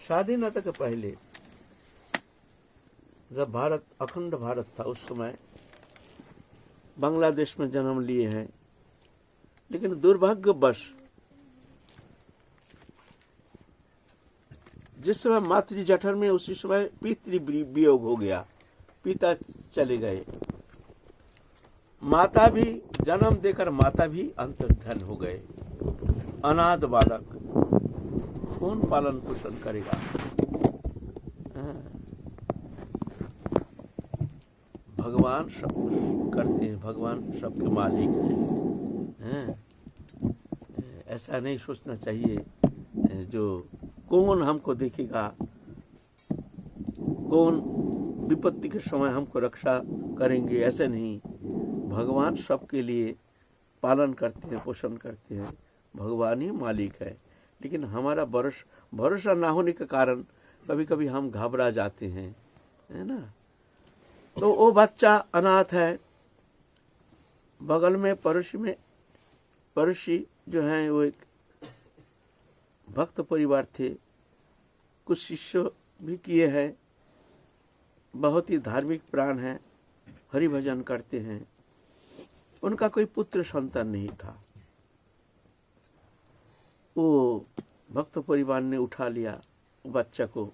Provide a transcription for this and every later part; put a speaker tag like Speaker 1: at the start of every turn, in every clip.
Speaker 1: स्वाधीनता के पहले जब भारत अखंड भारत था उस समय बांग्लादेश में जन्म लिए हैं, लेकिन दुर्भाग्यवश जिस समय मातृ जठर में उसी समय पितृ वियोग हो गया, पिता चले गए, माता भी जन्म देकर माता भी अंतर्धान हो गए। अनाथ बालक कौन पालन पोषण करेगा? भगवान सब कुछ करते हैं, भगवान सबके मालिक हैं। ऐसा नहीं सोचना चाहिए जो कौन हमको देखेगा, कौन विपत्ति के समय हमको रक्षा करेंगे, ऐसे नहीं। भगवान सबके लिए पालन करते हैं, पोषण करते हैं, भगवान ही मालिक है। लेकिन हमारा भरोसा ना होने के कारण कभी कभी हम घबरा जाते हैं, है ना। तो वो बच्चा अनाथ है, बगल में पड़ोसी जो है वो एक भक्त परिवार थे, कुछ शिष्य भी किए हैं, बहुत ही धार्मिक प्राण हैं, हरि भजन करते हैं। उनका कोई पुत्र संतान नहीं था। वो भक्त परिवार ने उठा लिया बच्चा को,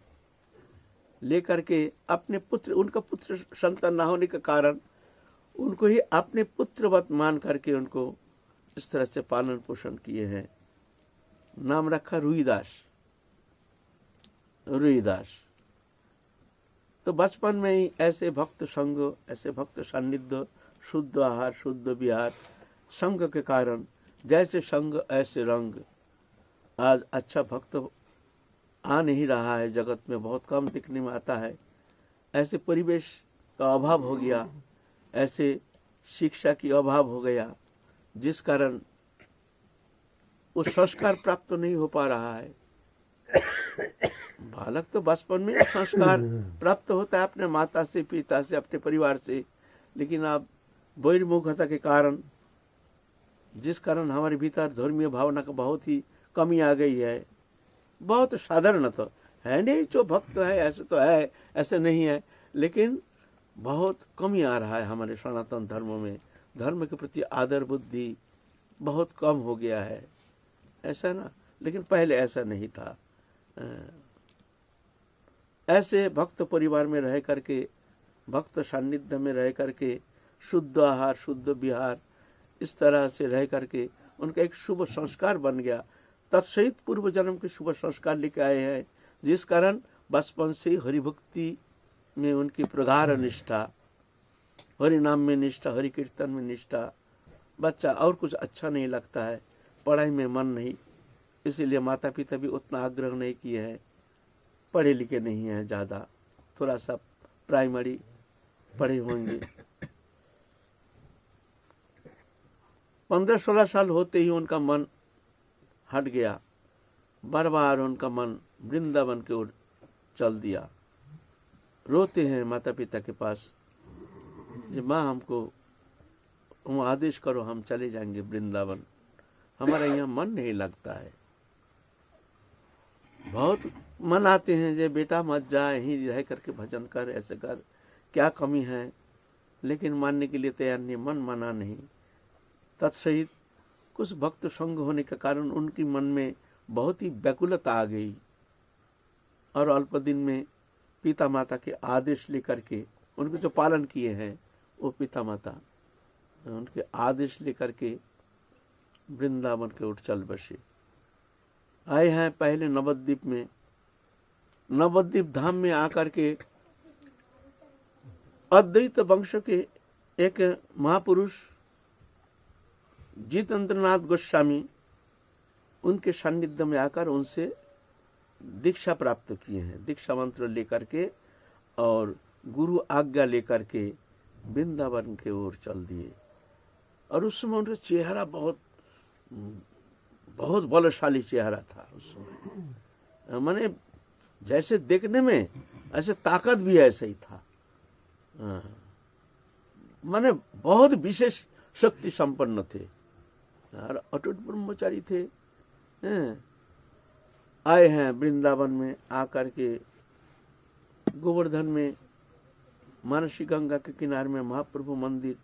Speaker 1: लेकर के अपने पुत्र, उनका पुत्र संतान ना होने के कारण उनको ही अपने पुत्रवत मान करके उनको इस तरह से पालन पोषण किए हैं। नाम रखा रुईदास। तो बचपन में ही ऐसे भक्त संग, ऐसे भक्त सान्निध्य, शुद्ध आहार, शुद्ध विहार, संग के कारण जैसे संग ऐसे रंग। आज अच्छा भक्त आ नहीं रहा है, जगत में बहुत कम दिखने में आता है। ऐसे परिवेश का अभाव हो गया, ऐसे शिक्षा की अभाव हो गया, जिस कारण वो संस्कार प्राप्त नहीं हो पा रहा है। बालक तो बचपन में संस्कार प्राप्त होता है अपने माता से, पिता से, अपने परिवार से, लेकिन अब बहिर्मुखता के कारण, जिस कारण हमारे भीतर धर्मीय भावना का बहुत ही कमी आ गई है। बहुत साधारण तो है नहीं, जो भक्त है ऐसे तो है, ऐसे नहीं है, लेकिन बहुत कमी आ रहा है हमारे सनातन धर्म में। धर्म के प्रति आदर बुद्धि बहुत कम हो गया है, ऐसा ना। लेकिन पहले ऐसा नहीं था। ऐसे भक्त परिवार में रह करके, भक्त सान्निध्य में रह करके, शुद्ध आहार, शुद्ध विहार, इस तरह से रह करके उनका एक शुभ संस्कार बन गया। तत्सहित पूर्व जन्म के शुभ संस्कार लेके आए हैं, जिस कारण बचपन से हरिभक्ति में उनकी प्रगाढ़ निष्ठा, हरि नाम में निष्ठा, हरि कीर्तन में निष्ठा। बच्चा और कुछ अच्छा नहीं लगता है, पढ़ाई में मन नहीं, इसीलिए माता पिता भी उतना आग्रह नहीं किए हैं। पढ़े लिखे नहीं हैं ज़्यादा, थोड़ा सा प्राइमरी पढ़े होंगे। 15-16 साल होते ही उनका मन हट गया, बार बार उनका मन वृंदावन की ओर चल दिया। रोते हैं माता पिता के पास, जी माँ हमको तुम आदेश करो, हम चले जाएंगे वृंदावन, हमारा यहाँ मन नहीं लगता है। बहुत मन आते हैं जे बेटा मत जा, यहीं रह करके भजन कर, ऐसे कर, क्या कमी है, लेकिन मानने के लिए तैयार नहीं, मन माना नहीं। तत्सहित कुछ भक्त संग होने के कारण उनकी मन में बहुत ही व्याकुलता आ गई, और अल्प दिन में पिता माता के आदेश लेकर के, उनके जो पालन किए हैं वो पिता माता, उनके आदेश लेकर के वृंदावन के ओर चल बसे। आए हैं पहले नवद्वीप में, नवद्वीप धाम में आकर के अद्वैत वंश के एक महापुरुष जितेंद्रनाथ गोस्वामी, उनके सान्निध्य में आकर उनसे दीक्षा प्राप्त किए हैं। दीक्षा मंत्र लेकर के और गुरु आज्ञा लेकर के वृंदावन के ओर चल दिए। और उस समय उनका चेहरा बहुत बलशाली चेहरा था उस समय, माने जैसे देखने में ऐसे ताकत भी ऐसे ही था, माने बहुत विशेष शक्ति संपन्न थे और अटूट ब्रह्मचारी थे। आए हैं वृंदावन में, आकर के गोवर्धन में मानसी गंगा के किनारे में महाप्रभु मंदिर,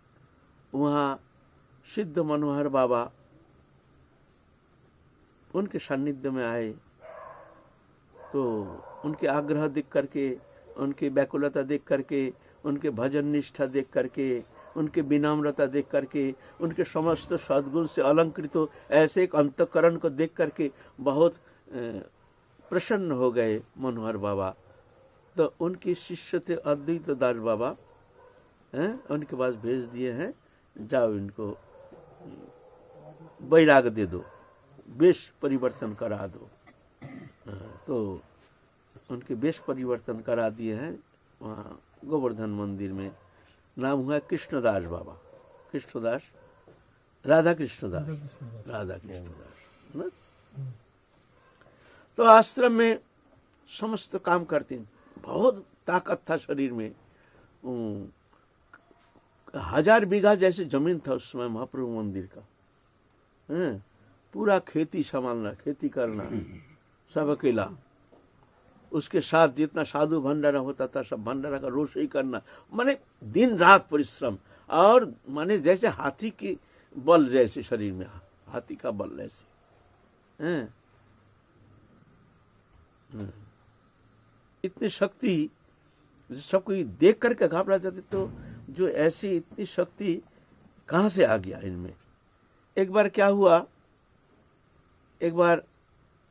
Speaker 1: वहाँ सिद्ध मनोहर बाबा उनके सानिध्य में आए। तो उनके आग्रह देख करके, उनकी व्याकुलता देख करके, उनके भजन निष्ठा देख करके, उनके विनम्रता देख करके, उनके समस्त सद्गुण से अलंकृत हो ऐसे एक अंतःकरण को देख करके बहुत प्रसन्न हो गए मनोहर बाबा। तो उनके शिष्य थे अद्वैत दास बाबा, उनके पास भेज दिए हैं, जाओ इनको वैराग दे दो, वेश परिवर्तन करा दो। तो उनके वेश परिवर्तन करा दिए हैं वहाँ गोवर्धन मंदिर में। नाम हुआ कृष्णदास बाबा, कृष्णदास, राधा कृष्णदास, राधा कृष्णदास ना। तो आश्रम में समस्त काम करते हैं, बहुत ताकत था शरीर में। 1000 बीघा जैसे जमीन था उस समय महाप्रभु मंदिर का। पूरा खेती संभालना, खेती करना सब अकेला। उसके साथ जितना साधु भंडारा होता था सब भंडारा का रोषई करना, माने दिन रात परिश्रम। और माने जैसे हाथी की बल जैसे शरीर में, हाथी का बल जैसे इतनी शक्ति, सब कोई देख करके घबरा जाते। तो जो ऐसी इतनी शक्ति कहाँ से आ गया इनमें। एक बार क्या हुआ, एक बार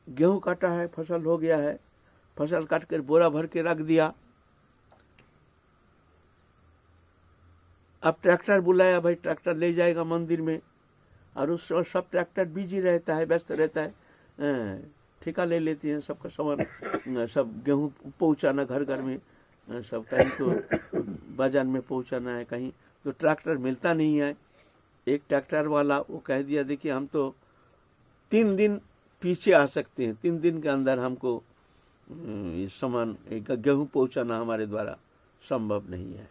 Speaker 1: गेहूं काटा है, फसल हो गया है, फसल काट कर बोरा भर के रख दिया। अब ट्रैक्टर बुलाया, भाई ट्रैक्टर ले जाएगा मंदिर में। और उस समय सब ट्रैक्टर बिजी रहता है, व्यस्त रहता है, ठेका ले लेती हैं सबका सामान, सब गेहूं पहुंचाना घर घर में, सब कहीं तो बाजार में पहुंचाना है, कहीं तो ट्रैक्टर मिलता नहीं है। एक ट्रैक्टर वाला वो कह दिया, देखिए हम तो 3 दिन पीछे आ सकते हैं, 3 दिन के अंदर हमको सामान गेहूं पहुंचाना हमारे द्वारा संभव नहीं है।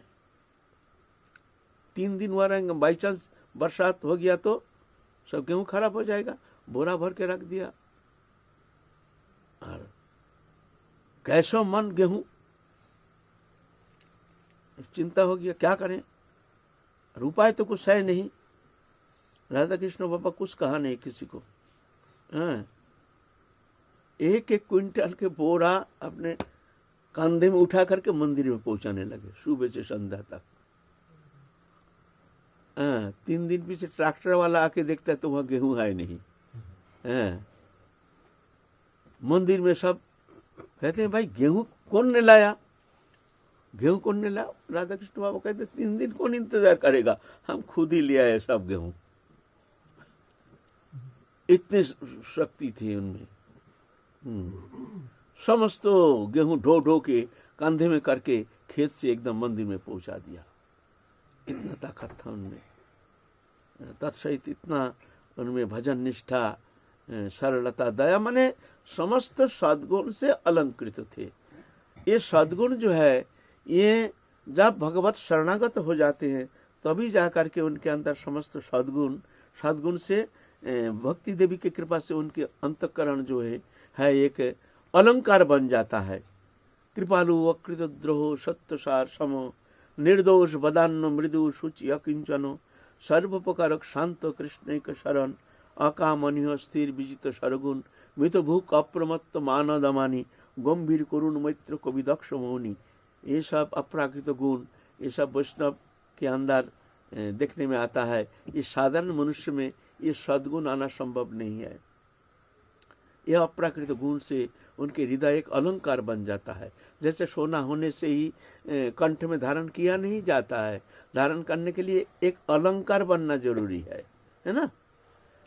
Speaker 1: 3 दिन हुआ रहेंगे, बाई चांस बरसात हो गया तो सब गेहूं खराब हो जाएगा। बोरा भर के रख दिया और कैसो मन गेहूं, चिंता हो गया क्या करें, उपाय तो कुछ है नहीं। राधा कृष्ण बाबा कुछ कहा नहीं किसी को। एक एक क्विंटल के बोरा अपने कंधे में उठा करके मंदिर में पहुंचाने लगे, सुबह से संध्या तक। 3 दिन पीछे ट्रैक्टर वाला आके देखता है तो वहां गेहूं है नहीं। मंदिर में सब कहते हैं, भाई गेहूं कौन ने लाया, गेहूं कौन ने लाया। राधा कृष्ण बाबा कहते 3 दिन कौन इंतजार करेगा, हम खुद ही ले आए सब गेहूं। इतनी शक्ति थी उनमें। समस्त गेहूं ढो ढो के कंधे में करके खेत से एकदम मंदिर में पहुंचा दिया। इतना ताकत था उनमें, तत्सहित इतना उनमें भजन निष्ठा, सरलता, दया, माने समस्त सद्गुण से अलंकृत थे। ये सद्गुण जो है, ये जब भगवत शरणागत हो जाते हैं तभी जाकर के उनके अंदर समस्त सद्गुण से भक्ति देवी की कृपा से उनके अंतःकरण जो है एक अलंकार बन जाता है। कृपालु अकृत द्रोह सत्यसार समो निर्दोष बदान्नो मृदु शुचि अकिंचनो सर्वोपकारक शांत कृष्णैक शरण अकामनीय स्थिर विजित सरगुण मृत भूक अप्रमत्त मानदमानी गंभीर करुण मैत्र कवि दक्ष मौनी। ये सब अपराकृत गुण, ये सब वैष्णव के अंदर देखने में आता है। ये साधारण मनुष्य में ये सद्गुण आना संभव नहीं है। यह अपराकृत गुण से उनके हृदय एक अलंकार बन जाता है। जैसे सोना होने से ही कंठ में धारण किया नहीं जाता है, धारण करने के लिए एक अलंकार बनना जरूरी है ना।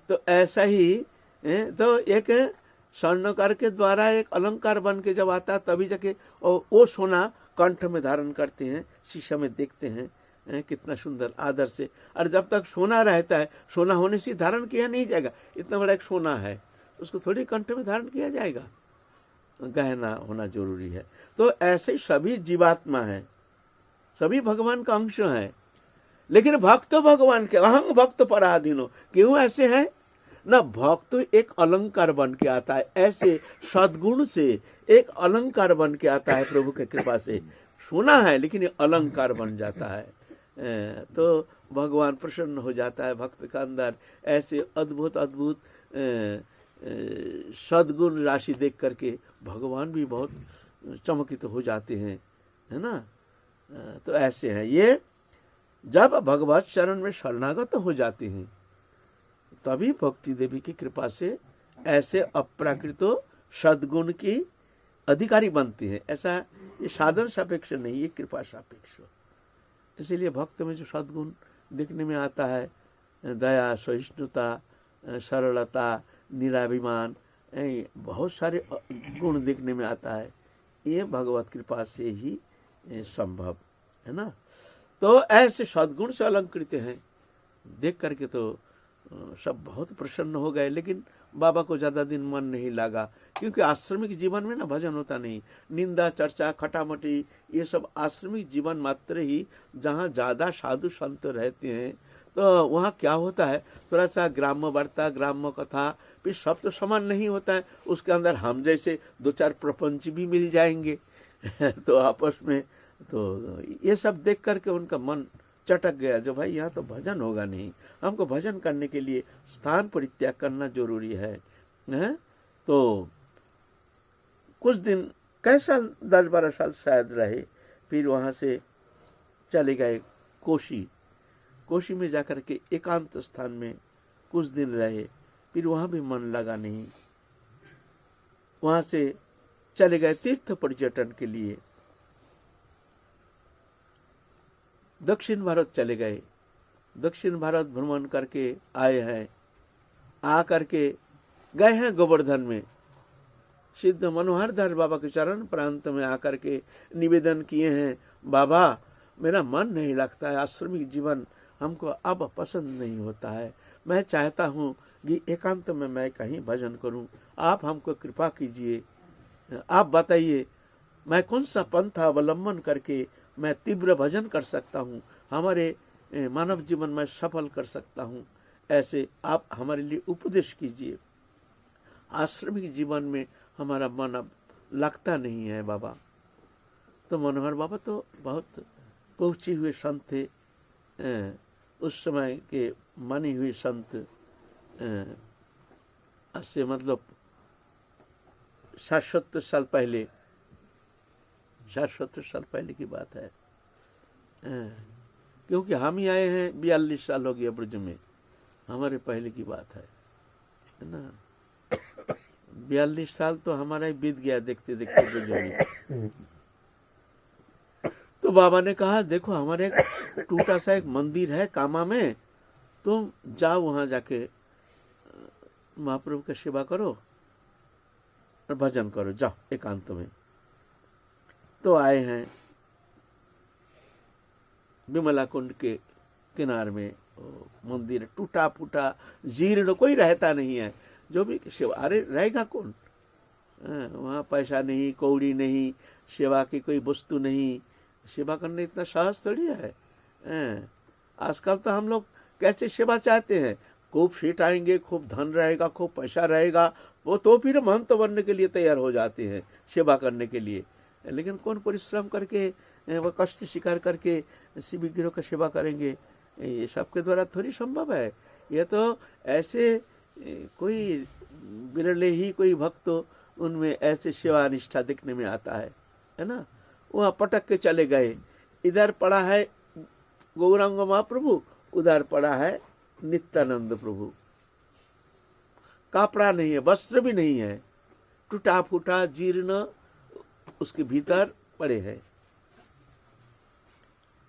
Speaker 1: तो ऐसा ही तो एक स्वर्णकार के द्वारा एक अलंकार बन के जब आता है तभी जाके वो सोना कंठ में धारण करते हैं, शीशा में देखते हैं कितना सुंदर आदर से। और जब तक सोना रहता है, सोना होने से धारण किया नहीं जाएगा। इतना बड़ा एक सोना है, उसको थोड़ी कंठ में धारण किया जाएगा, गहना होना जरूरी है। तो ऐसे सभी जीवात्मा है, सभी भगवान का अंश है। लेकिन भक्त भगवान के, अहं भक्त पराधीनो, क्यों ऐसे हैं? ना भक्त तो एक अलंकार बन के आता है, ऐसे सद्गुण से एक अलंकार बन के आता है प्रभु की कृपा से। सुना है लेकिन ये अलंकार बन जाता है। तो भगवान प्रसन्न हो जाता है भक्त का अंदर। ऐसे अद्भुत अद्भुत सद्गुण राशि देख करके भगवान भी बहुत चमकित हो जाते हैं, है ना। तो ऐसे हैं ये। जब भगवत चरण में शरणागत हो जाते हैं तभी भक्ति देवी की कृपा से ऐसे अप्राकृत सद्गुण की अधिकारी बनते हैं। ऐसा ये साधन सापेक्ष नहीं, ये कृपा सापेक्ष। इसीलिए भक्त में जो सद्गुण देखने में आता है, दया, सहिष्णुता, सरलता, निराभिमान, बहुत सारे गुण देखने में आता है, ये भगवत कृपा से ही संभव है ना। तो ऐसे सद्गुण से अलंकृत हैं, देख करके तो सब बहुत प्रसन्न हो गए। लेकिन बाबा को ज्यादा दिन मन नहीं लगा, क्योंकि आश्रमिक जीवन में ना भजन होता नहीं। निंदा, चर्चा, खटामटी, ये सब आश्रमिक जीवन मात्र ही, जहाँ ज्यादा साधु संत रहते हैं तो वहाँ क्या होता है, थोड़ा सा ग्राम्य वार्ता, ग्राम्य कथा, फिर सब तो समान नहीं होता है। उसके अंदर हम जैसे दो चार प्रपंच भी मिल जाएंगे तो आपस में, तो ये सब देख करके उनका मन चटक गया, जो भाई यहाँ तो भजन होगा नहीं, हमको भजन करने के लिए स्थान परित्याग करना जरूरी है। तो कुछ दिन, कैसा 10-12 साल शायद रहे, फिर वहां से चले गए कोशी। कोशी में जाकर के एकांत स्थान में कुछ दिन रहे, फिर वहां भी मन लगा नहीं। वहां से चले गए तीर्थ पर्यटन के लिए, दक्षिण भारत चले गए। दक्षिण भारत भ्रमण करके आए हैं, आ करके गए हैं गोवर्धन में। सिद्ध मनोहर दास बाबा के चरण प्रांत में आकर के निवेदन किए हैं, बाबा मेरा मन नहीं लगता है, आश्रमिक जीवन हमको अब पसंद नहीं होता है, मैं चाहता हूँ कि एकांत में मैं कहीं भजन करूं, आप हमको कृपा कीजिए, आप बताइए मैं कौन सा पंथा अवलंबन करके मैं तीव्र भजन कर सकता हूँ, हमारे मानव जीवन में सफल कर सकता हूँ, ऐसे आप हमारे लिए उपदेश कीजिए। आश्रमिक जीवन में हमारा मन अब लगता नहीं है बाबा। तो मनोहर बाबा तो बहुत पहुंचे हुए संत थे, उस समय के माने हुए संत, ऐसे मतलब 60-70 साल पहले, 60-70 साल पहले की बात है। क्योंकि हम ही आए हैं 42 साल हो गया ब्रज में, हमारे पहले की बात है ना। 42 साल तो हमारा ही बीत गया देखते देखते ब्रज में। तो बाबा ने कहा देखो हमारे एक टूटा सा एक मंदिर है कामा में, तुम जाओ वहां जाके महाप्रभु की सेवा करो और भजन करो, जाओ एकांत में। तो आए हैं विमला कुंड के किनार में, मंदिर टूटा फूटा जीर्ण, कोई रहता नहीं है, जो भी सेवा, अरे रहेगा कौन वहाँ, पैसा नहीं, कौड़ी नहीं, सेवा की कोई वस्तु नहीं, सेवा करने इतना साहस थोड़ी है। आजकल तो हम लोग कैसे सेवा चाहते हैं, खूब सीट आएंगे, खूब धन रहेगा, खूब पैसा रहेगा, वो तो फिर महंत बनने के लिए तैयार हो जाते हैं सेवा करने के लिए। लेकिन कौन परिश्रम करके, वह कष्ट स्वीकार करके शिव विग्रह का सेवा करेंगे, ये सबके द्वारा थोड़ी संभव है। ये तो ऐसे कोई बिरले ही कोई भक्त उनमें ऐसे सेवा निष्ठा देखने में आता है ना। वहाँ पटक के चले गए, इधर पड़ा है गौरांग महाप्रभु, उधर पड़ा है नित्यानंद प्रभु। कपड़ा नहीं है, वस्त्र भी नहीं है, टूटा फूटा जीर्ण उसके भीतर पड़े हैं।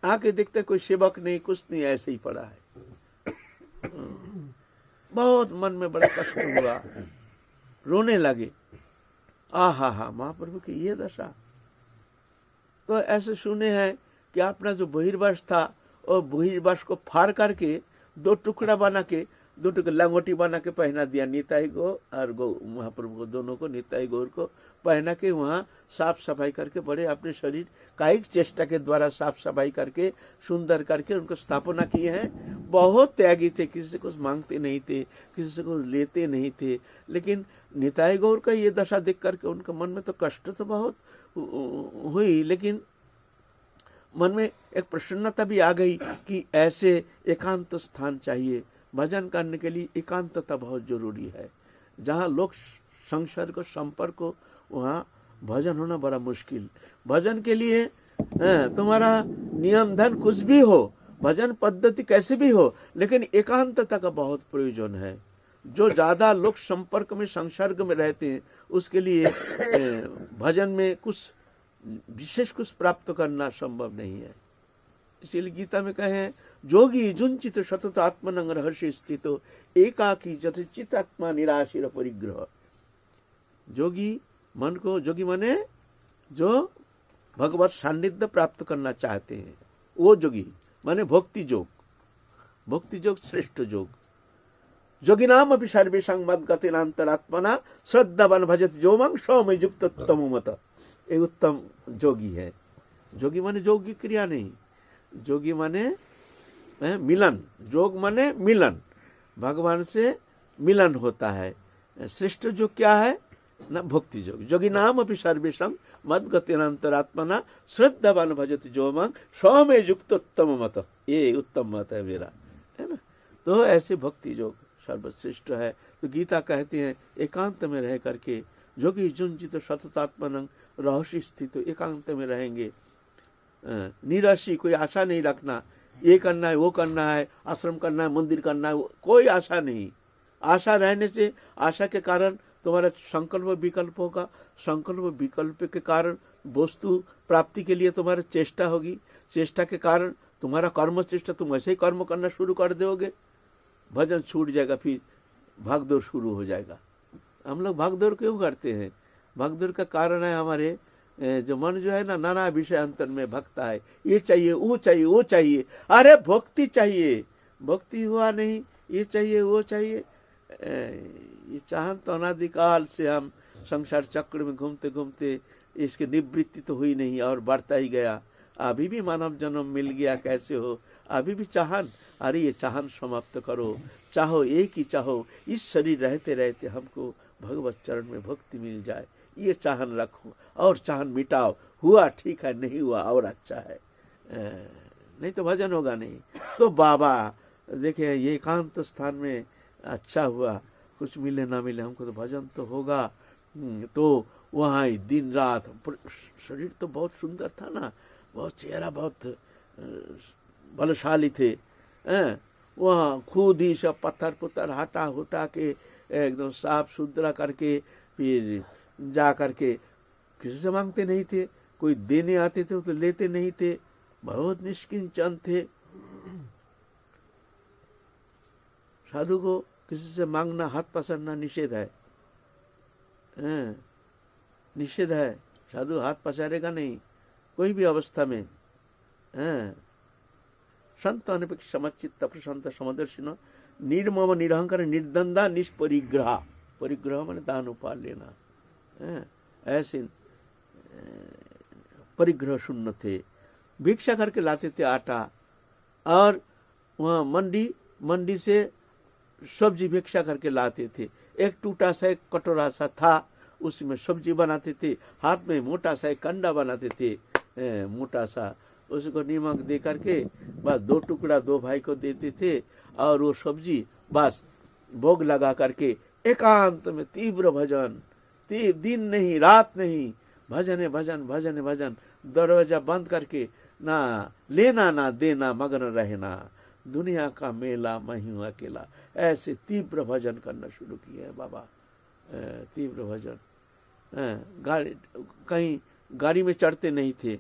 Speaker 1: आके देखते कोई सेवक नहीं, कुछ नहीं, ऐसे ही पड़ा है। बहुत मन में बड़ा कष्ट हुआ, रोने लगे, आहा महाप्रभु की ये दशा। तो ऐसे सुने हैं कि अपना जो बहिर्वास था, और बहिर्वास को फाड़ करके 2 टुकड़ा बना के दुटो को लंगोटी बना के पहना दिया निताई को और गौ महाप्रभु को, दोनों को, निताई गौर को पहना के वहाँ साफ सफाई करके बड़े अपने शरीर कायिक चेष्टा के द्वारा साफ सफाई करके सुंदर करके उनको स्थापना किए हैं। बहुत त्यागी थे, किसी से कुछ मांगते नहीं थे, किसी से कुछ लेते नहीं थे। लेकिन निताई गौर का ये दशा देख करके उनके मन में तो कष्ट तो बहुत हुई, लेकिन मन में एक प्रसन्नता भी आ गई कि ऐसे एकांत स्थान चाहिए। भजन करने के लिए एकांतता बहुत जरूरी है। जहाँ लोग संसर्ग संपर्क हो वहाँ भजन होना बड़ा मुश्किल। भजन के लिए तुम्हारा नियम धन कुछ भी हो, भजन पद्धति कैसे भी हो, लेकिन एकांतता का बहुत प्रयोजन है। जो ज्यादा लोग संपर्क में संसर्ग में रहते हैं उसके लिए भजन में कुछ विशेष कुछ प्राप्त करना संभव नहीं है। इसीलिए गीता में कहे जोगी जुंचित सतत आत्मनंग रहस्य स्थितो एकाकी जथ चित आत्मा निराशीर परिग्रह। जोगी मन को, जोगी माने जो भगवत सान्निध्य प्राप्त करना चाहते हैं वो जोगी माने भक्ति योग। भक्ति योग श्रेष्ठ योग। जोगी नाम अभी सर्वेशं मद्गतिनांतरात्मना श्रद्धावान भजत जोमं सौम्य युक्त तमो मत। एक उत्तम जोगी है। जोगी माने जोगी क्रिया नहीं, जोगी माने मिलन। जोग माने मिलन, भगवान से मिलन होता है। श्रेष्ठ योग क्या है ना, भक्ति योग। जोगी नाम अभी सर्वेशं मद्गतिनांतरात्मना श्रद्धावान भजत जोमं सौम्य युक्त उत्तम मत। ये उत्तम मत है मेरा, है ना। तो ऐसे भक्ति योग सर्वश्रेष्ठ है। तो गीता कहते हैं एकांत में रह करके जोगी जुंजित सततात्मनं रहस्य स्थित, एकांत में रहेंगे। निराशी, कोई आशा नहीं रखना, ये करना है वो करना है, आश्रम करना है, मंदिर करना है, कोई आशा नहीं। आशा रहने से, आशा के कारण तुम्हारा संकल्प विकल्प होगा, संकल्प विकल्प के कारण वस्तु प्राप्ति के लिए तुम्हारा चेष्टा होगी, चेष्टा के कारण तुम्हारा कर्म चेष्टा, तुम ऐसे ही कर्म करना शुरू कर दोगे, भजन छूट जाएगा, फिर भागदौड़ शुरू हो जाएगा। हम लोग भागदौड़ क्यों करते हैं? भागदौड़ का कारण है हमारे जो मन जो है ना नाना विषय अंतर में भगता है। ये चाहिए, वो चाहिए, वो चाहिए। अरे भक्ति चाहिए, भक्ति हुआ नहीं, ये चाहिए वो चाहिए। ये चाहन तो अनादिकाल से हम संसार चक्र में घूमते घूमते इसकी निवृत्ति तो हुई नहीं और बढ़ता ही गया। अभी भी मानव जन्म मिल गया, कैसे हो, अभी भी चाहन। अरे ये चाहन समाप्त करो, चाहो एक ही चाहो, इस शरीर रहते रहते हमको भगवत चरण में भक्ति मिल जाए, ये चाहन रखो और चाहन मिटाओ। हुआ ठीक है, नहीं हुआ और अच्छा है, नहीं तो भजन होगा नहीं। तो बाबा देखे ये एकांत स्थान में अच्छा हुआ, कुछ मिले ना मिले हमको तो भजन तो होगा। तो वहाँ दिन रात, शरीर तो बहुत सुंदर था ना, बहुत चेहरा बहुत बलशाली थे। वहाँ खुद ही सब पत्थर पुत्थर हटा हुटा के एकदम साफ सुथरा करके फिर जा करके किसी से मांगते नहीं थे, कोई देने आते थे तो लेते नहीं थे, बहुत निष्किंचन थे। साधु को किसी से मांगना, हाथ पसारना निषेध है, निषेध है। साधु हाथ पसारेगा नहीं कोई भी अवस्था में। संत अनपेक्ष समचित्त प्रशांत समदर्शिन निर्मम निरहंकार निर्दंदा निष्परिग्रह। परिग्रह माने दान उपहार लेना। ऐसे परिग्रह शून्य थे। भिक्षा करके लाते थे आटा, और वहाँ मंडी से सब्जी भिक्षा करके लाते थे। एक टूटा सा एक कटोरा सा था, उसमें सब्जी बनाते थे। हाथ में मोटा सा एक कंडा बनाते थे, मोटा सा, उसको नमक दे करके बस 2 टुकड़ा 2 भाई को देते थे, और वो सब्जी बस भोग लगा करके एकांत में तीव्र भजन, दिन नहीं रात नहीं, भजन है भजन, भजन है भजन। दरवाजा बंद करके ना लेना ना देना, मगन रहना, दुनिया का मेला मैं हूं अकेला। ऐसे तीव्र भजन करना शुरू किया है बाबा, तीव्र भजन। कहीं गाड़ी में चढ़ते नहीं थे,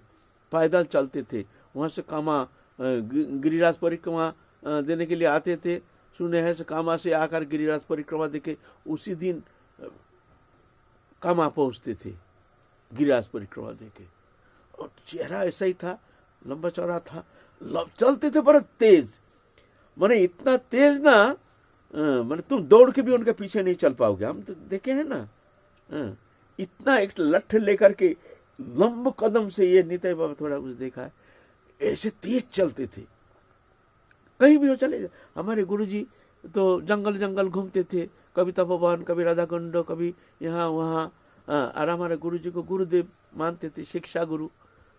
Speaker 1: पैदल चलते थे। वहां से कामा गिरिराज परिक्रमा देने के लिए आते थे। सुने हैं से कामा से आकर गिरिराज परिक्रमा देके उसी दिन कामा पहुंचते थे, गिरिराज परिक्रमा देके। और चेहरा ऐसा ही था, लंबा चौड़ा था, चलते थे पर तेज, माने इतना तेज ना मतलब तुम दौड़ के भी उनके पीछे नहीं चल पाओगे। हम तो देखे हैं ना, इतना एक लठ लेकर के लंब कदम से, ये निताई बाबा थोड़ा कुछ देखा है, ऐसे तेज चलते थे, कहीं भी हो चले जाए। हमारे गुरुजी तो जंगल जंगल घूमते थे, कभी तपोवन, कभी राधा कुंड, कभी यहाँ वहाँ। और हमारे गुरुजी को गुरुदेव मानते थे, शिक्षा गुरु।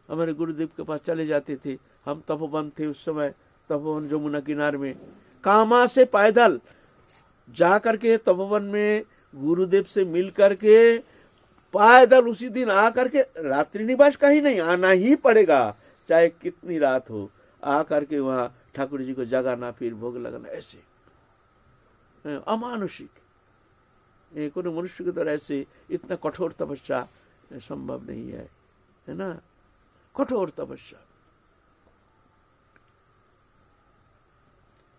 Speaker 1: हमारे गुरुदेव के पास चले जाते थे। हम तपोवन थे उस समय, तपोवन जमुना किनार में, कामा से पैदल जा करके तपोवन में गुरुदेव से मिल करके पैदल उसी दिन आ करके, रात्रि निवास का ही नहीं, आना ही पड़ेगा चाहे कितनी रात हो, आ करके वहाँ ठाकुर जी को जगाना, फिर भोग लगाना, ऐसे अमानुषिक। कोई मनुष्य के द्वारा ऐसे इतना कठोर तपस्या संभव नहीं है, है ना, कठोर तपस्या।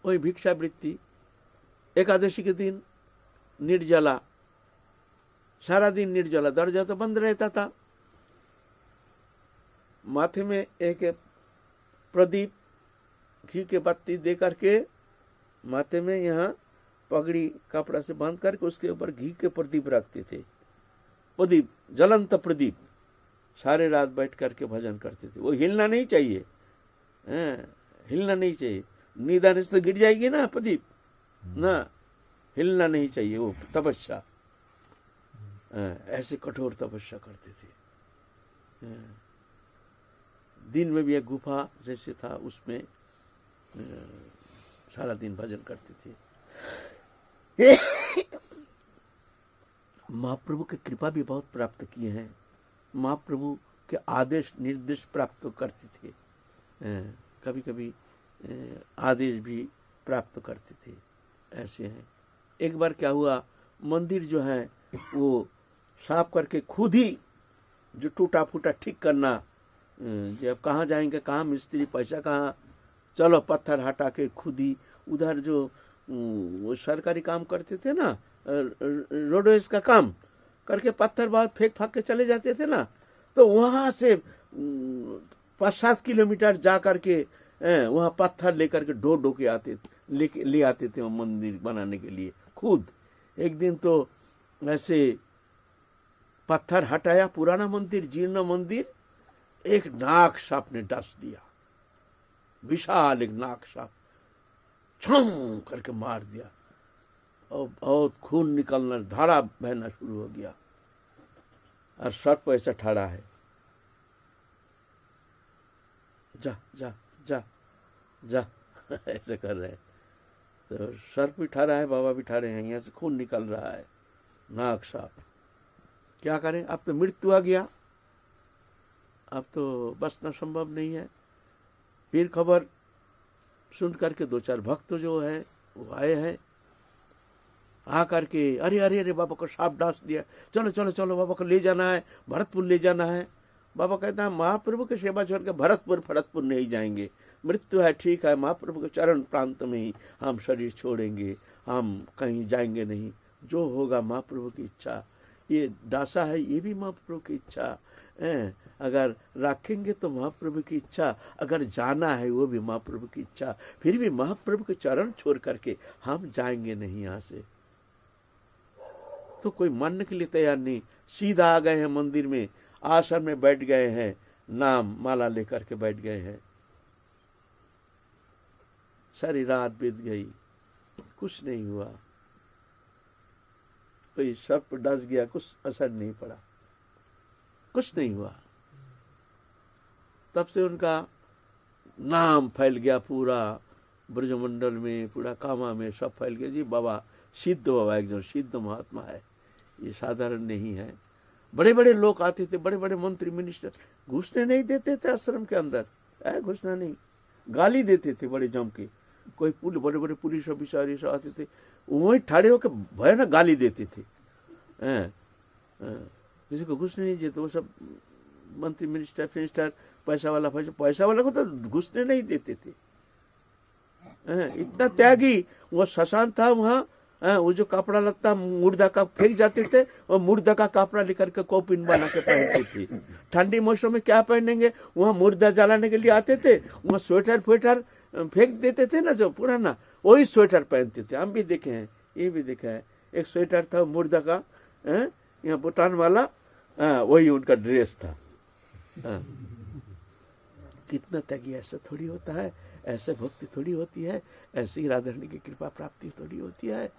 Speaker 1: वही भिक्षावृत्ति, एकादशी के दिन निर्जला, सारा दिन निर्जला, दरवाजा तो बंद रहता था। माथे में एक प्रदीप घी के बत्ती दे करके, माथे में यहाँ पगड़ी कपड़ा से बांध करके उसके ऊपर घी के प्रदीप रखते थे, प्रदीप, ज्वलंत प्रदीप। सारे रात बैठ करके भजन करते थे। वो हिलना नहीं चाहिए, हिलना नहीं चाहिए, नींद आने से तो गिर जाएगी ना प्रदीप, ना, हिलना नहीं चाहिए। वो तपस्या, ऐसे कठोर तपस्या करते थे। दिन में भी एक गुफा जैसे था, उसमें सारा दिन भजन करते थे। महाप्रभु की कृपा भी बहुत प्राप्त किए हैं। महाप्रभु के आदेश निर्देश प्राप्त करते थे, कभी कभी आदेश भी प्राप्त करते थे, ऐसे हैं। एक बार क्या हुआ, मंदिर जो है वो साफ करके खुद ही जो टूटा फूटा ठीक करना, जब कहाँ जाएंगे, कहाँ मिस्त्री, पैसा कहाँ, चलो पत्थर हटा के खुद ही उधर जो वो सरकारी काम करते थे ना, रोडवेज का काम करके पत्थर बहुत फेंक फाक के चले जाते थे ना, तो वहां से 5-7 किलोमीटर जा करके वहां पत्थर लेकर के ढो के आते थे, ले आते थे वो मंदिर बनाने के लिए खुद। एक दिन तो ऐसे पत्थर हटाया, पुराना मंदिर, जीर्ण मंदिर, एक नाग सांप ने डस दिया, विशाल एक नाग सांप छम करके मार दिया, और बहुत खून निकलना, धारा बहना शुरू हो गया, और सर्प ऐसा ठहरा है, जा जा जा जा ऐसे कर रहे हैं। तो सर्प भी ठहरा है, बाबा भी ठहरे हैं, यहाँ से खून निकल रहा है, नाग सांप। क्या करें, अब तो मृत्यु आ गया, अब तो बचना संभव नहीं है। फिर खबर सुन करके 2-4 भक्त जो है वो आए हैं, आ करके अरे अरे अरे बाबा को सांप डांस दिया, चलो चलो चलो बाबा को ले जाना है, भरतपुर ले जाना है। बाबा कहता है महाप्रभु की सेवा छोड़ के भरतपुर नहीं जाएंगे, मृत्यु है, ठीक है, महाप्रभु के चरण प्रांत में ही हम शरीर छोड़ेंगे, हम कहीं जाएंगे नहीं, जो होगा महाप्रभु की इच्छा। ये दासा है, ये भी महाप्रभु की इच्छा है, अगर रखेंगे तो महाप्रभु की इच्छा, अगर जाना है वो भी महाप्रभु की इच्छा, फिर भी महाप्रभु के चरण छोड़ करके हम जाएंगे नहीं यहाँ से। तो कोई मानने के लिए तैयार नहीं, सीधा आ गए हैं मंदिर में, आसन में बैठ गए हैं, नाम माला लेकर के बैठ गए हैं। सारी रात बीत गई, कुछ नहीं हुआ, कोई सर्प डस गया, कुछ असर नहीं पड़ा, कुछ नहीं हुआ। तब से उनका नाम फैल गया पूरा ब्रजमंडल में, पूरा कामा में, सब फैल गया। जी बाबा सिद्ध बाबा एकदम सिद्ध महात्मा है, ये साधारण नहीं है। बड़े बड़े लोग आते थे, बड़े बड़े मंत्री मिनिस्टर, घुसने नहीं देते थे आश्रम के अंदर, घुसना नहीं, गाली देते थे बड़े जम के। कोई बड़े बड़े पुलिस ऑफिसर सब आते थे, वही ठाड़े होकर भयानक गाली देते थे, किसी को घुसने नहीं देते। वो सब मंत्री मिनिस्टर पैसा वाला को तो घुसने नहीं देते थे। इतना त्यागी वो शशान था वहाँ। वो जो कपड़ा लगता मुर्दा का फेंक जाते थे, और मुर्दा का कपड़ा लेकर के कॉपिन बना के पहनते थे। ठंडी मौसम में क्या पहनेंगे, वहाँ मुर्दा जलाने के लिए आते थे, वहाँ स्वेटर फेंक देते थे ना जो पुराना, वही स्वेटर पहनते थे। हम भी देखे हैं, ये भी देखा है। एक स्वेटर था मुर्दा का, यहाँ बुटान वाला, वही उनका ड्रेस था। कितना त्यागी, ऐसा थोड़ी होता है, ऐसे भक्ति थोड़ी होती है, ऐसे ही राधा रानी की कृपा प्राप्ति थोड़ी होती है।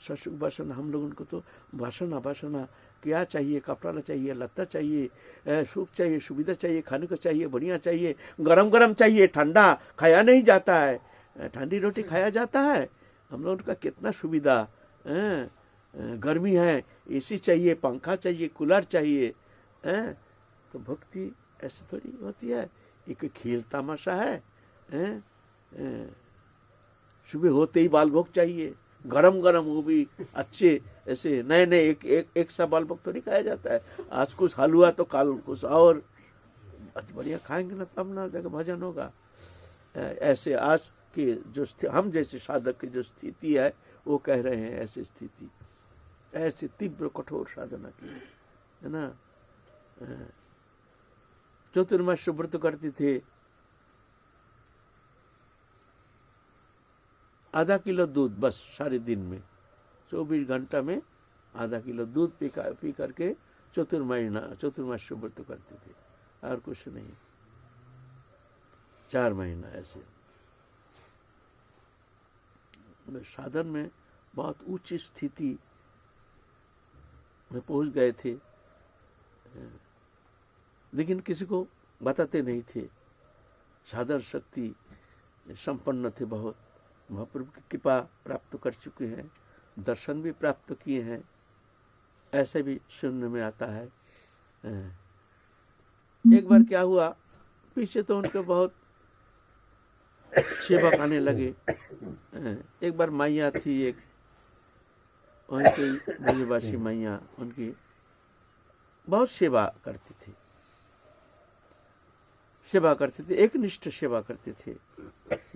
Speaker 1: ससुख बासना, हम लोगों को तो बासना क्या चाहिए, कपड़ा चाहिए, लत्ता चाहिए, सुख चाहिए, सुविधा चाहिए, खाने को चाहिए, बढ़िया चाहिए, गरम गरम चाहिए, ठंडा खाया नहीं जाता है, ठंडी रोटी खाया जाता है। हम लोगों का कितना सुविधा, गर्मी है, एसी चाहिए, पंखा चाहिए, कूलर चाहिए। तो भक्ति ऐसे थोड़ी होती है, एक खेल तमाशा है। सुबह होते ही बाल भोग चाहिए, गरम गरम, वो भी अच्छे ऐसे नए नए, एक सा बाल भोग तो नहीं खाया जाता है। आज कुछ हलवा तो कल कुछ और बढ़िया खाएंगे ना, तब ना जगह भजन होगा। ऐसे आज के जो हम जैसे साधक की जो स्थिति है, वो कह रहे हैं ऐसी स्थिति, ऐसी तीव्र कठोर साधना की, है ना। चतुर्मास व्रत करते थे, आधा किलो दूध बस सारे दिन में, 24 घंटा में आधा किलो दूध पी करके चतुर्मास व्रत करते थे, और कुछ नहीं। 4 महीना ऐसे साधन में बहुत उच्च स्थिति में पहुंच गए थे, लेकिन किसी को बताते नहीं थे। साधन शक्ति संपन्न थे बहुत, महाप्रभु की कृपा प्राप्त कर चुके हैं, दर्शन भी प्राप्त किए हैं, ऐसे भी सुनने में आता है। एक बार क्या हुआ, पीछे तो उनके बहुत सेवक आने लगे। एक बार मैया थी, एक उनकी ब्रजवासी मैया, उनकी बहुत सेवा करती थी, एक निष्ठ सेवा करते थे।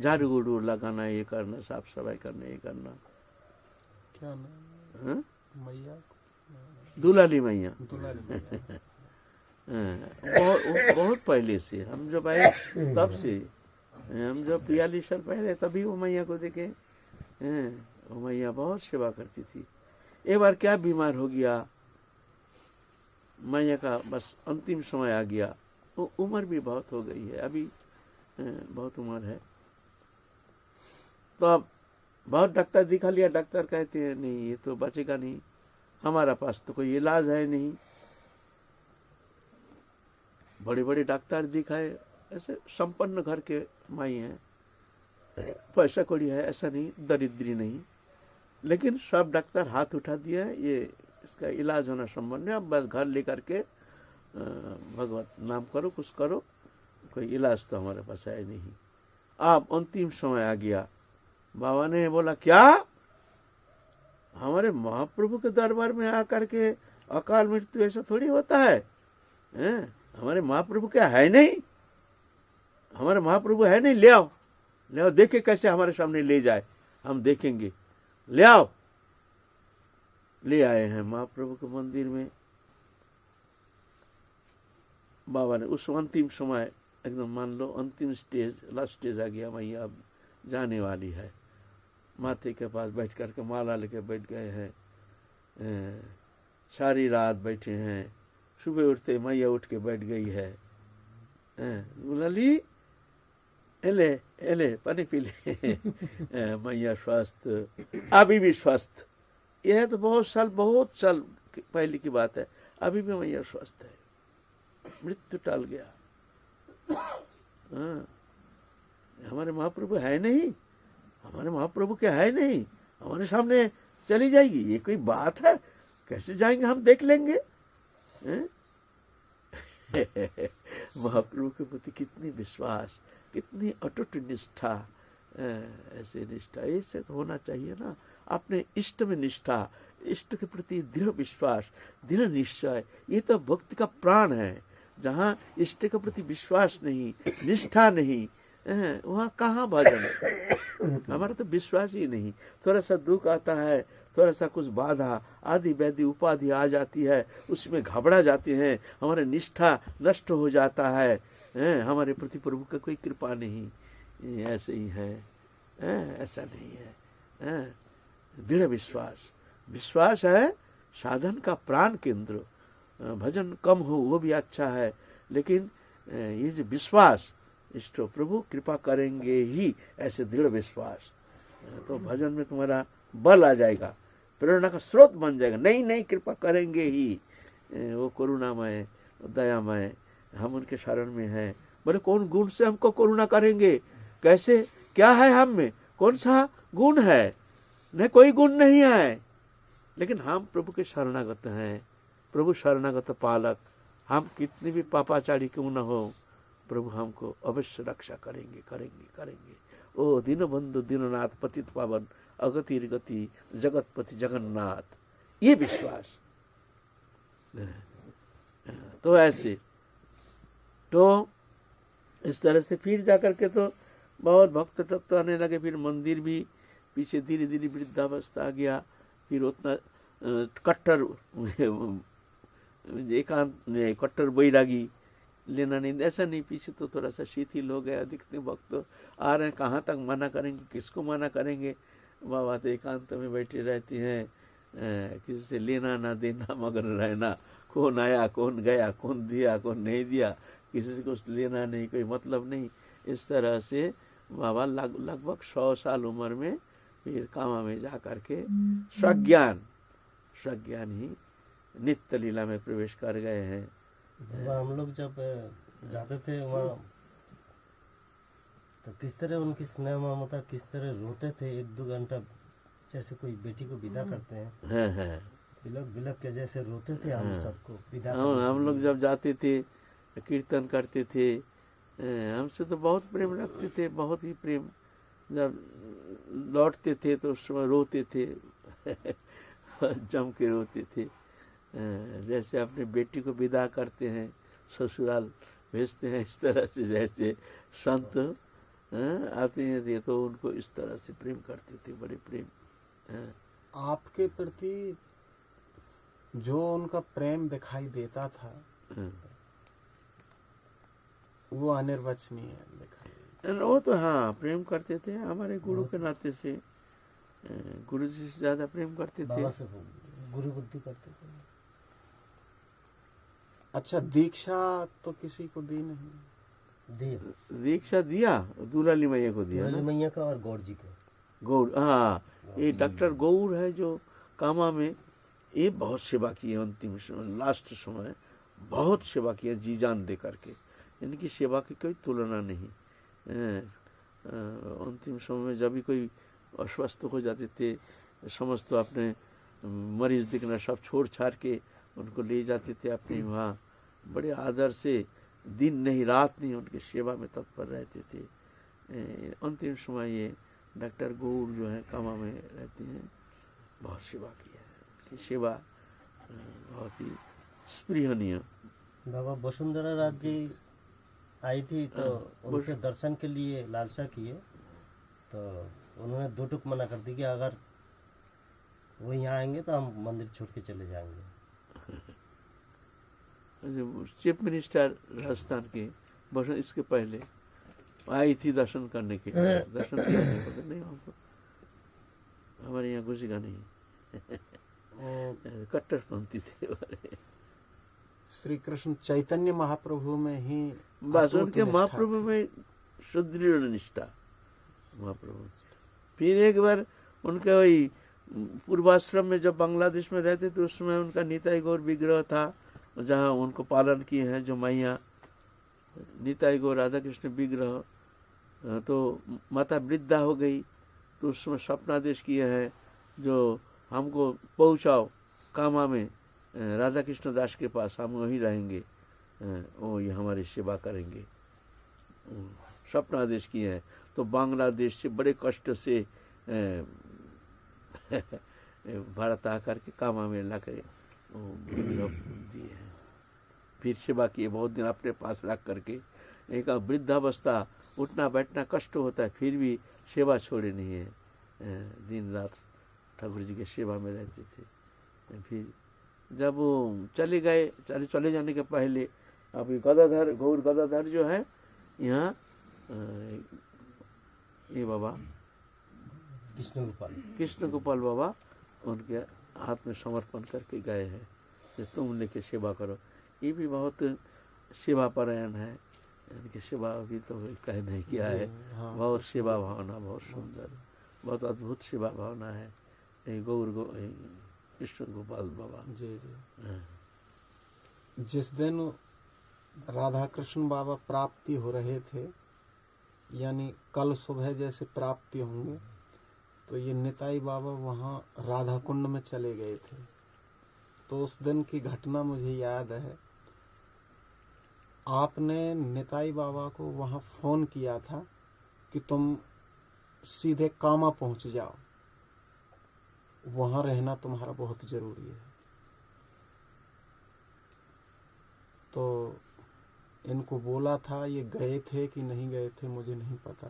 Speaker 1: झाड़ू गुड़ू लगाना, ये करना, साफ सफाई करना, ये करना।
Speaker 2: क्या नाम मैया?
Speaker 1: दुलाली मैया। बहुत पहले से, हम जब आए तब से, हम जब 42 साल पहले तभी वो मैया को देखे। वो मैया बहुत सेवा करती थी। एक बार क्या बीमार हो गया मैया का, बस अंतिम समय आ गया। वो उम्र भी बहुत हो गई है, अभी बहुत उम्र है। तो अब बहुत डॉक्टर दिखा लिया, डॉक्टर कहते हैं नहीं, ये तो बचेगा नहीं, हमारा पास तो कोई इलाज है नहीं। बड़े बड़े डॉक्टर दिखाए, ऐसे संपन्न घर के माई हैं, पैसा कौड़ी है, ऐसा नहीं, दरिद्री नहीं, लेकिन सब डॉक्टर हाथ उठा दिया, ये इसका इलाज होना संभव नहीं, अब बस घर लेकर के भगवत नाम करो, कुछ करो, कोई इलाज तो हमारे पास है नहीं। अब अंतिम समय आ गया। बाबा ने बोला, क्या हमारे महाप्रभु के दरबार में आकर के अकाल मृत्यु ऐसा थोड़ी होता है? हमारे महाप्रभु क्या है नहीं? हमारे महाप्रभु है नहीं, ले आओ, ले आओ, देखे कैसे हमारे सामने ले जाए, हम देखेंगे, ले आओ। ले आए हैं महाप्रभु के मंदिर में। बाबा ने उस अंतिम समय, एकदम मान लो अंतिम स्टेज, लास्ट स्टेज आ गया, मैया अब जाने वाली है। माथे के पास बैठ करके माला लेके बैठ गए हैं, सारी रात बैठे हैं। सुबह उठते मैया उठ के बैठ गई है, बोला ली एले एले पानी पी ले। मैया स्वस्थ, अभी भी स्वस्थ। यह तो बहुत साल पहले की बात है, अभी भी मैया स्वस्थ है, मृत्यु टल गया। हमारे महाप्रभु है नहीं, हमारे महाप्रभु क्या है नहीं, हमारे सामने चली जाएगी, ये कोई बात है? कैसे जाएंगे, हम देख लेंगे। महाप्रभु के प्रति कितनी विश्वास, कितनी अटूट निष्ठा, ऐसे निष्ठा, ऐसे तो होना चाहिए ना। अपने इष्ट में निष्ठा, इष्ट के प्रति दृढ़ विश्वास, दृढ़ निश्चय, ये तो भक्ति का प्राण है। जहाँ इष्ट के प्रति विश्वास नहीं, निष्ठा नहीं, वहाँ कहाँ भजन है? हमारा तो विश्वास ही नहीं। थोड़ा सा दुख आता है, थोड़ा सा कुछ बाधा आदि व्याधि उपाधि आ जाती है, उसमें घबरा जाते हैं, हमारे निष्ठा नष्ट हो जाता है, हमारे प्रति प्रभु का कोई कृपा नहीं। ऐसे ही है, ऐसा नहीं है। दृढ़ विश्वास, विश्वास है साधन का प्राण केंद्र। भजन कम हो वो भी अच्छा है, लेकिन ये जो विश्वास, इष्ट प्रभु कृपा करेंगे ही, ऐसे दृढ़ विश्वास, तो भजन में तुम्हारा बल आ जाएगा, प्रेरणा का स्रोत बन जाएगा। नहीं नहीं कृपा करेंगे ही, वो करुणामय दयामय, हम उनके शरण में हैं। बोले कौन गुण से हमको करुणा करेंगे, कैसे, क्या है हम में, कौन सा गुण है? नहीं कोई गुण नहीं है, लेकिन हम प्रभु के शरणागत हैं। प्रभु शरणागत पालक, हम कितने भी पापाचारी क्यों न हो, प्रभु हमको अवश्य रक्षा करेंगे करेंगे करेंगे। ओ दीनबंधु दीननाथ पतित पावन अगतिर गति जगतपति जगन्नाथ, ये विश्वास। तो ऐसे, तो इस तरह से फिर जाकर के तो बहुत भक्त तत्व आने लगे। फिर मंदिर भी पीछे धीरे धीरे वृद्धावस्था आ गया। फिर उतना कट्टर एकांत कट्टर बैरागी लेना नहीं, ऐसा नहीं। पीछे तो थोड़ा सा शिथिल हो गया। दिखते भक्त आ रहे हैं, कहाँ तक मना करेंगे, किसको मना करेंगे। बाबा तो एकांत में बैठे रहते हैं, किसी से लेना ना देना मगर रहना, कौन आया कौन गया, कौन दिया कौन नहीं दिया, किसी से कुछ लेना नहीं, कोई मतलब नहीं। इस तरह से बाबा लगभग 100 साल उम्र में फिर कामा में जा करके स्वज्ञान ही नित्य लीला में प्रवेश कर गए हैं।
Speaker 3: बाबा हम लोग जब जाते थे वहाँ, तो किस तरह उनकी स्नेह ममता, किस तरह रोते थे 1-2 घंटा, जैसे कोई बेटी को विदा करते हैं, बिलक बिलक के जैसे रोते थे हम सबको विदा।
Speaker 1: हम लोग जब जाते थे कीर्तन करते थे, हमसे तो बहुत प्रेम रखते थे, बहुत ही प्रेम। जब लौटते थे तो उस समय रोते थे जम के रोते थे। जैसे अपने बेटी को विदा करते हैं, ससुराल भेजते हैं, इस तरह से जैसे संत आते हैं तो उनको इस तरह से प्रेम करते थे, बड़े प्रेम।
Speaker 2: आपके प्रति जो उनका प्रेम दिखाई देता था वो अनिर्वचनीय दिखाई।
Speaker 1: वो तो हाँ प्रेम करते थे, हमारे गुरु के नाते से गुरु जी से ज्यादा प्रेम करते थे।
Speaker 3: बाबा से गुरु बुद्धि करते थे।
Speaker 2: अच्छा, दीक्षा तो किसी को दी नहीं?
Speaker 1: दीक्षा दिया, दुलाली मैया को दिया,
Speaker 3: दुलाली मैया का और गौर जी का।
Speaker 1: गौर, हाँ, ये डॉक्टर गौर है जो कामा में, ये बहुत सेवा की है। अंतिम समय, लास्ट समय बहुत सेवा की है, जी जान दे करके। इनकी सेवा की कोई तुलना नहीं। अंतिम समय में जब भी कोई अस्वस्थ हो जाते थे, समस्त अपने मरीज दिखना सब छोड़ छाड़ के उनको ले जाते थे अपने वहाँ, बड़े आदर से, दिन नहीं रात नहीं उनकी सेवा में तत्पर रहते थे। अंतिम समय ये डॉक्टर गौर जो है कामा में रहते हैं, बहुत सेवा की है, उनकी सेवा बहुत ही स्पृहनीय।
Speaker 3: बाबा वसुंधरा राज जी आई थी तो उनसे दर्शन के लिए लालसा किए, तो उन्होंने 2 टुक मना कर दी कि अगर वो यहाँ आएंगे तो हम मंदिर छोड़ के चले जाएंगे।
Speaker 1: चीफ मिनिस्टर राजस्थान के बस इसके पहले आई थी दर्शन करने के लिए, दर्शन करने को नहीं, हमको हमारे यहाँ घुसेगा नहीं कट्टरपंथी थे हमारे।
Speaker 2: श्री कृष्ण चैतन्य महाप्रभु में ही
Speaker 1: बस उनके महाप्रभु में सुदृढ़ निष्ठा महाप्रभु। फिर एक बार उनके वही पूर्वाश्रम में जब बांग्लादेश में रहते थे उस समय उनका निताई गौर विग्रह था, जहाँ उनको पालन किए हैं जो मैया निताई गौर राधा कृष्ण विग्रह। तो माता वृद्धा हो गई तो उस समय सपनादेश किए हैं जो हमको पहुँचाओ कामा में राधा कृष्ण दास के पास, हम वहीं रहेंगे, वो ये हमारी सेवा करेंगे, सपनादेश किए हैं। तो बांग्लादेश से बड़े कष्ट से भारत आकर के कामा में ला कर दिए हैं। फिर सेवा किए बहुत दिन अपने पास रख करके। एक वृद्धावस्था, उठना बैठना कष्ट होता है, फिर भी सेवा छोड़े नहीं है, दिन रात ठाकुर जी की सेवा में रहते थे। फिर जब वो चले गए, चले जाने के पहले अभी गदाधर गौर गदाधर जो है यहाँ ये बाबा कृष्ण गोपाल बाबा उनके हाथ में समर्पण करके गए हैं कि तुम उनकी सेवा करो। ये भी बहुत सेवा परायण है, इनकी सेवा अभी तो कह नहीं किया है।
Speaker 2: हाँ,
Speaker 1: बहुत सेवा भावना, बहुत सुंदर, बहुत अद्भुत सेवा भावना है ये कृष्ण गोपाल बाबा।
Speaker 2: जी जी।
Speaker 1: हाँ।
Speaker 2: जिस दिन राधा कृष्ण बाबा प्राप्ति हो रहे थे, यानी कल सुबह जैसे प्राप्ति होंगे, तो ये निताई बाबा वहाँ राधा कुंड में चले गए थे। तो उस दिन की घटना मुझे याद है, आपने निताई बाबा को वहाँ फोन किया था कि तुम सीधे कामा पहुँच जाओ, वहाँ रहना तुम्हारा बहुत जरूरी है। तो इनको बोला था, ये गए थे कि नहीं गए थे मुझे नहीं पता,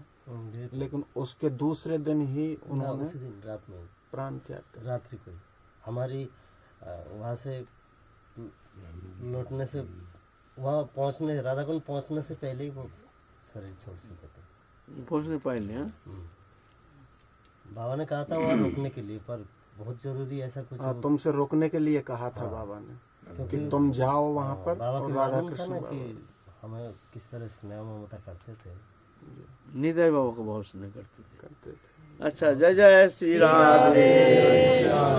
Speaker 2: लेकिन उसके दूसरे दिन ही उन्होंने
Speaker 3: उसी दिन रात में
Speaker 2: प्राण त्याग कर।
Speaker 3: रात्रि को हमारी वहाँ से लौटने से, वहाँ पहुँचने, राधाकुंड पहुँचने से पहले ही वो शरीर छोड़ चुके थे।
Speaker 1: पहुँचने पहले। हाँ,
Speaker 3: बाबा ने कहा था वहाँ रोकने के लिए, पर बहुत जरूरी ऐसा कुछ
Speaker 2: हाँ, तुमसे रोकने के लिए कहा था बाबा ने कि तुम जाओ वहाँ पर।
Speaker 3: बाबा
Speaker 2: और
Speaker 3: के
Speaker 2: राधा
Speaker 3: मालूम था
Speaker 2: कृष्ण
Speaker 3: ना
Speaker 2: बाबा
Speaker 3: कि हमें किस तरह स्नेह ममता करते थे।
Speaker 1: निताई बाबा को बहुत स्नेह करते थे।
Speaker 2: करते थे।
Speaker 1: अच्छा, जय जय श्री राधे।